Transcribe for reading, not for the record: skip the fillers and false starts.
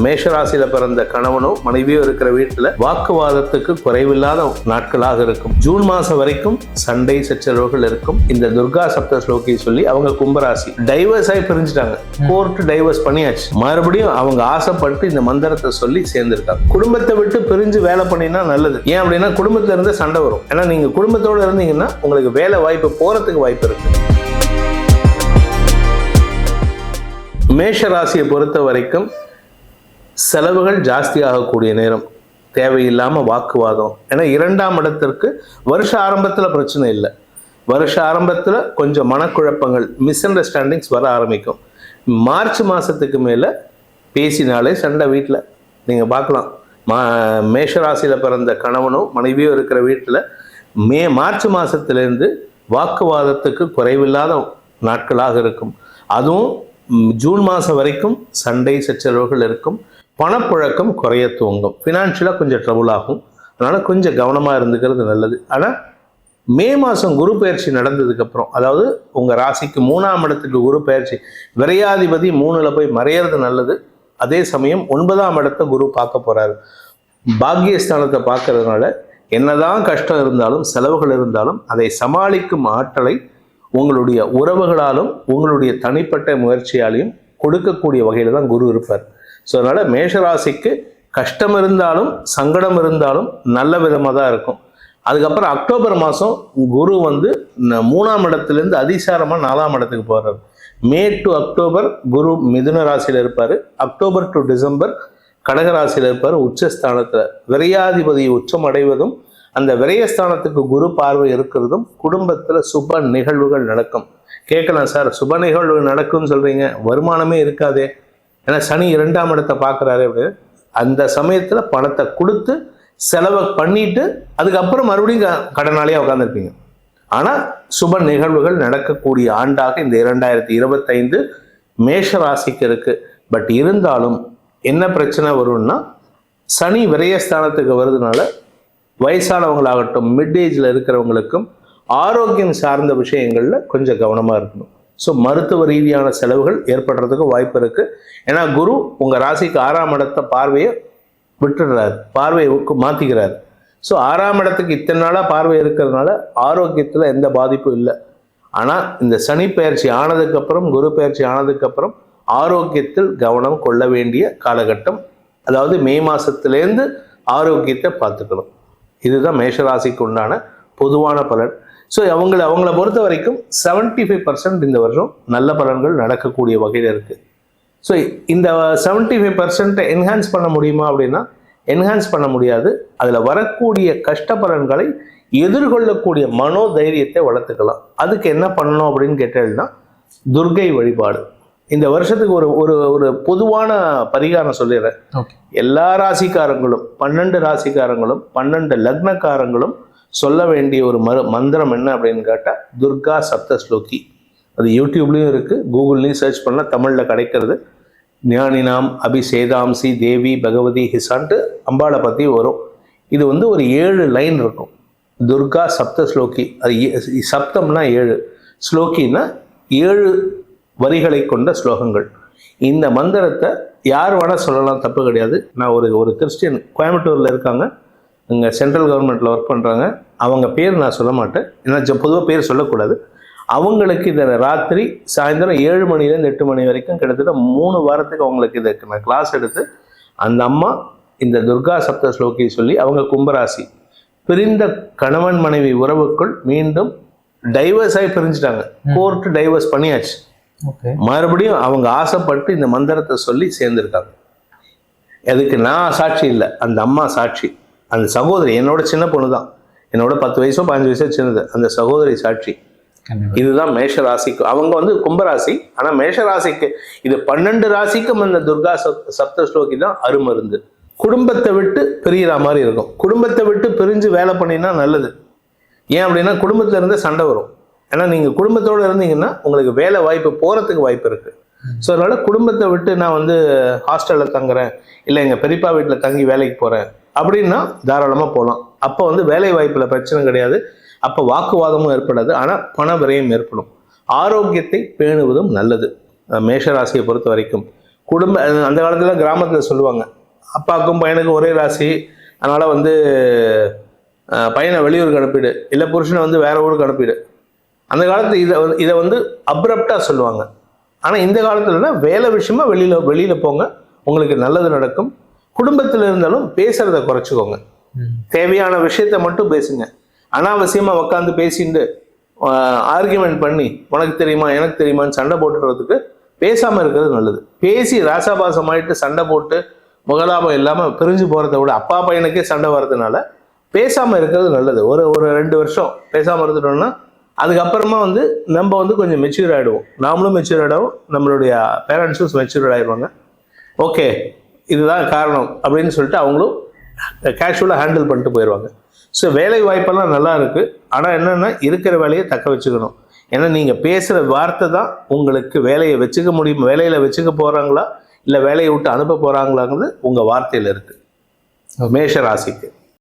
மேஷராசியில பிறந்த கணவனோ மனைவியோ இருக்கிற வீட்டுல வாக்குவாதத்துக்கு குறைவில்லாத நாட்களாக இருக்கும். ஜூன் மாசம் வரைக்கும் சண்டை சச்சரவுகள் இருக்கும். இந்த துர்கா சப்த ஸ்லோகி சொல்லி அவங்க கும்பராசி டைவர்ஸ் ஆகி பிரிஞ்சுட்டாங்க. கோர்ட் டைவர்ஸ் பண்ணியாச்சு. மறுபடியும் அவங்க ஆசைப்பட்டு இந்த மந்திரத்தை சொல்லி சேர்ந்திருக்காங்க. குடும்பத்தை விட்டு பிரிஞ்சு வேலை பண்ணினா நல்லது. ஏன் அப்படின்னா குடும்பத்துல இருந்து சண்டை வரும். ஏன்னா நீங்க குடும்பத்தோட இருந்தீங்கன்னா உங்களுக்கு வேலை வாய்ப்பு போறதுக்கு வாய்ப்பு இருக்கு. மேஷ ராசியை பொறுத்த வரைக்கும் செலவுகள் ஜாஸ்தியாகக்கூடிய நேரம், தேவையில்லாமல் வாக்குவாதம். ஏன்னா 2ஆம் இடத்திற்கு வருஷ ஆரம்பத்தில் பிரச்சனை இல்லை. வருஷ ஆரம்பத்தில் கொஞ்சம் மனக்குழப்பங்கள், மிஸ் அண்டர்ஸ்டாண்டிங்ஸ் வர ஆரம்பிக்கும். மார்ச் மாதத்துக்கு மேலே பேசினாலே சண்டை வீட்டில் நீங்கள் பார்க்கலாம். மேஷராசியில் பிறந்த கணவனோ மனைவியோ இருக்கிற வீட்டில் மார்ச் மாதத்துலேருந்து வாக்குவாதத்துக்கு குறைவில்லாத நாட்களாக இருக்கும். அதுவும் ஜூன் மாதம் வரைக்கும் சண்டை சச்சரவுகள் இருக்கும். பணப்புழக்கம் குறைய துவங்கும். ஃபினான்ஷியலாக கொஞ்சம் ட்ரபுள் ஆகும். அதனால் கொஞ்சம் கவனமாக இருந்துக்கிறது நல்லது. ஆனால் மே மாதம் குரு பயிற்சி நடந்ததுக்கப்புறம், அதாவது உங்கள் ராசிக்கு 3ஆம் இடத்துக்கு குரு பயிற்சி, விரையாதிபதி 3ல் போய் மறையிறது நல்லது. அதே சமயம் 9ஆம் இடத்தை குரு பார்க்க போகிறாரு. பாக்கியஸ்தானத்தை பார்க்கறதுனால என்னதான் கஷ்டம் இருந்தாலும் செலவுகள் இருந்தாலும் அதை சமாளிக்கும் ஆற்றலை உங்களுடைய உறவுகளாலும் உங்களுடைய தனிப்பட்ட முயற்சியாலையும் கொடுக்கக்கூடிய வகையில் தான் குரு இருப்பார். ஸோ அதனால் மேஷராசிக்கு கஷ்டம் இருந்தாலும் சங்கடம் இருந்தாலும் நல்ல விதமாக தான் இருக்கும். அதுக்கப்புறம் அக்டோபர் மாதம் குரு 3ஆம் இடத்துலேருந்து அதிசாரமாக 4ஆம் இடத்துக்கு போகிறார். மே டு அக்டோபர் குரு மிதுன ராசியில் இருப்பார். அக்டோபர் டு டிசம்பர் கடகராசியில் இருப்பார். உச்சஸ்தானத்தில் விரையாதிபதி உச்சம் அடைவதும் அந்த விரயஸ்தானத்துக்கு குரு பார்வை இருக்கிறதும் குடும்பத்தில் சுப நிகழ்வுகள் நடக்கும். கேட்கலாம், சார் சுப நிகழ்வு நடக்கும்னு சொல்கிறீங்க, வருமானமே இருக்காதே. ஏன்னா சனி 2ஆம் இடத்தை பார்க்குறாரு. அப்படின்னு அந்த சமயத்தில் பணத்தை கொடுத்து செலவை பண்ணிட்டு அதுக்கப்புறம் மறுபடியும் கடனாளியாக உட்காந்துருப்பீங்க. ஆனால் சுப நிகழ்வுகள் நடக்கக்கூடிய ஆண்டாக இந்த 2025 மேஷ ராசிக்கு இருக்குது. பட் இருந்தாலும் என்ன பிரச்சனை வரும்னா, சனி விரயஸ்தானத்துக்கு வருதுனால வயசானவங்களாகட்டும் மிட் ஏஜில் இருக்கிறவங்களுக்கும் ஆரோக்கியம் சார்ந்த விஷயங்களில் கொஞ்சம் கவனமாக இருக்கணும். ஸோ மருத்துவ ரீதியான செலவுகள் ஏற்படுறதுக்கு வாய்ப்பு இருக்குது. ஏன்னா குரு உங்கள் ராசிக்கு 6ஆம் இடத்த பார்வையை விட்டுடுறாரு, பார்வையை மாற்றிக்கிறார். ஸோ 6ஆம் இடத்துக்கு இத்தனை நாளாக பார்வை இருக்கிறதுனால ஆரோக்கியத்தில் எந்த பாதிப்பும் இல்லை. ஆனால் இந்த சனி பயிற்சி ஆனதுக்கப்புறம் குரு பயிற்சி ஆனதுக்கப்புறம் ஆரோக்கியத்தில் கவனம் கொள்ள வேண்டிய காலகட்டம். அதாவது மே மாதத்துலேருந்து ஆரோக்கியத்தை பார்த்துக்கணும். இதுதான் மேஷராசிக்கு உண்டான பொதுவான பலன். ஸோ அவங்கள பொறுத்த வரைக்கும் 75% இந்த வருஷம் நல்ல பலன்கள் நடக்கக்கூடிய வகையில் இருக்குது. ஸோ இந்த 75% என்ஹான்ஸ் பண்ண முடியுமா அப்படின்னா என்ஹான்ஸ் பண்ண முடியாது. அதில் வரக்கூடிய கஷ்ட பலன்களை எதிர்கொள்ளக்கூடிய மனோதைரியத்தை வளர்த்துக்கலாம். அதுக்கு என்ன பண்ணணும் அப்படின்னு கேட்டேன்னா துர்கை வழிபாடு. இந்த வருஷத்துக்கு ஒரு பொதுவான பரிகாரம் சொல்லிடுறேன். எல்லா ராசிக்காரங்களும் 12 ராசிக்காரங்களும் 12 லக்னக்காரங்களும் சொல்ல வேண்டிய ஒரு மந்திரம் என்ன அப்படின்னு கேட்டால் துர்கா சப்த ஸ்லோகி. அது யூடியூப்லேயும் இருக்குது, கூகுள்லேயும் சர்ச் பண்ணால் தமிழில் கிடைக்கிறது. ஞானினாம் அபிஷேதாம்சி தேவி பகவதி ஹிசான்ட்டு அம்பாளை பற்றி வரும். இது ஒரு 7 லைன் இருக்கும். துர்கா சப்த ஸ்லோகி. அது சப்தம்னா 7, ஸ்லோகின்னா 7 வரிகளை கொண்ட ஸ்லோகங்கள். இந்த மந்திரத்தை யார் வேணால் சொல்லலாம், தப்பு கிடையாது. நான் ஒரு கிறிஸ்டியன் கோயம்புத்தூரில் இருக்காங்க, இங்கே சென்ட்ரல் கவர்மெண்ட்டில் ஒர்க் பண்ணுறாங்க. அவங்க பேர் நான் சொல்ல மாட்டேன், ஏன்னா பொதுவாக பேர் சொல்லக்கூடாது. அவங்களுக்கு இந்த ராத்திரி சாயந்தரம் 7 மணிலேருந்து 8 மணி வரைக்கும் கிட்டத்தட்ட 3 வாரத்துக்கு அவங்களுக்கு இதுக்கு நான் கிளாஸ் எடுத்து அந்த அம்மா இந்த துர்கா சப்த ஸ்லோகி சொல்லி, அவங்க கும்பராசி, பிரிந்த கணவன் மனைவி உறவுக்குள் மீண்டும் டைவர்ஸ் ஆகி பிரிஞ்சுட்டாங்க. கோர்ட்டு டைவர்ஸ் பண்ணியாச்சு. மறுபடியும் அவங்க ஆசைப்பட்டு இந்த மந்திரத்தை சொல்லி சேர்ந்துருக்காங்க. அதுக்கு நான் சாட்சி இல்லை, அந்த அம்மா சாட்சி. அந்த சகோதரி என்னோட சின்ன பொண்ணு தான், என்னோட 10 வயசோ 15 வயசோ சின்னது. அந்த சகோதரி சாட்சி. இதுதான் மேஷ ராசிக்கு. அவங்க கும்பராசி. ஆனால் மேஷ ராசிக்கு இது 12 ராசிக்கும் அந்த துர்கா சப்த ஸ்லோகி தான் அருமருந்து. குடும்பத்தை விட்டு பிரிகிற மாதிரி இருக்கும். குடும்பத்தை விட்டு பிரிஞ்சு வேலை பண்ணினா நல்லது. ஏன் அப்படின்னா குடும்பத்துல இருந்து சண்டை வரும். ஏன்னா நீங்கள் குடும்பத்தோடு இருந்தீங்கன்னா உங்களுக்கு வேலை வாய்ப்பு போகிறதுக்கு வாய்ப்பு இருக்குது. ஸோ அதனால் குடும்பத்தை விட்டு நான் ஹாஸ்டலில் தங்குறேன், இல்லை எங்கள் பெரியப்பா வீட்டில் தங்கி வேலைக்கு போகிறேன் அப்படின்னா தாராளமாக போகலாம். அப்போ வேலை வாய்ப்பில் பிரச்சனை கிடையாது. அப்போ வாக்குவாதமும் ஏற்படாது. ஆனால் பண விரயம் ஏற்படும். ஆரோக்கியத்தை பேணுவதும் நல்லது. மேஷராசியை பொறுத்த வரைக்கும் அந்த காலத்தில் கிராமத்தில் சொல்லுவாங்க, அப்பாவுக்கும் பையனுக்கும் ஒரே ராசி, அதனால் வந்து பையனை வெளியூருக்கு அனுப்பிடு, இல்லை புருஷனை வந்து வேற ஊருக்கு அனுப்பிடு. அந்த காலத்தில் இதை வந்து அப்ரப்டாக சொல்லுவாங்க. ஆனால் இந்த காலத்துலனா வேலை விஷயமா வெளியில் போங்க, உங்களுக்கு நல்லது நடக்கும். குடும்பத்தில் இருந்தாலும் பேசுறத குறைச்சிக்கோங்க. தேவையான விஷயத்த மட்டும் பேசுங்க. அனாவசியமாக உட்காந்து பேசிட்டு ஆர்கியூமெண்ட் பண்ணி உனக்கு தெரியுமா எனக்கு தெரியுமான்னு சண்டை போட்டுறதுக்கு பேசாமல் இருக்கிறது நல்லது. பேசி ராசாபாசமாயிட்டு சண்டை போட்டு முகலாபம் இல்லாமல் பிரிஞ்சு போகிறத விட அப்பா பையனுக்கே சண்டை வர்றதுனால பேசாமல் இருக்கிறது நல்லது. ஒரு 2 வருஷம் பேசாமல் இருந்துட்டோம்னா அதுக்கப்புறமா வந்து நம்ம வந்து கொஞ்சம் மெச்சூர் ஆகிடுவோம். நாமளும் மெச்சூர் ஆகிடுவோம், நம்மளுடைய பேரண்ட்ஸும் மெச்சூர் ஆகிடுவாங்க. ஓகே இதுதான் காரணம் அப்படின்னு சொல்லிட்டு அவங்களும் கேஷுவலாக ஹேண்டில் பண்ணிட்டு போயிடுவாங்க. ஸோ வேலை வாய்ப்பெல்லாம் நல்லா இருக்குது. ஆனால் என்னென்னா இருக்கிற வேலையை தக்க வச்சுக்கணும். ஏன்னா நீங்கள் பேசுகிற வார்த்தை தான் உங்களுக்கு வேலையை வச்சுக்க முடியும். வேலையில் வச்சுக்க போகிறாங்களா இல்லை வேலையை விட்டு அனுப்ப போகிறாங்களாங்கிறது உங்கள் வார்த்தையில் இருக்குது. மேஷ ராசிக்கு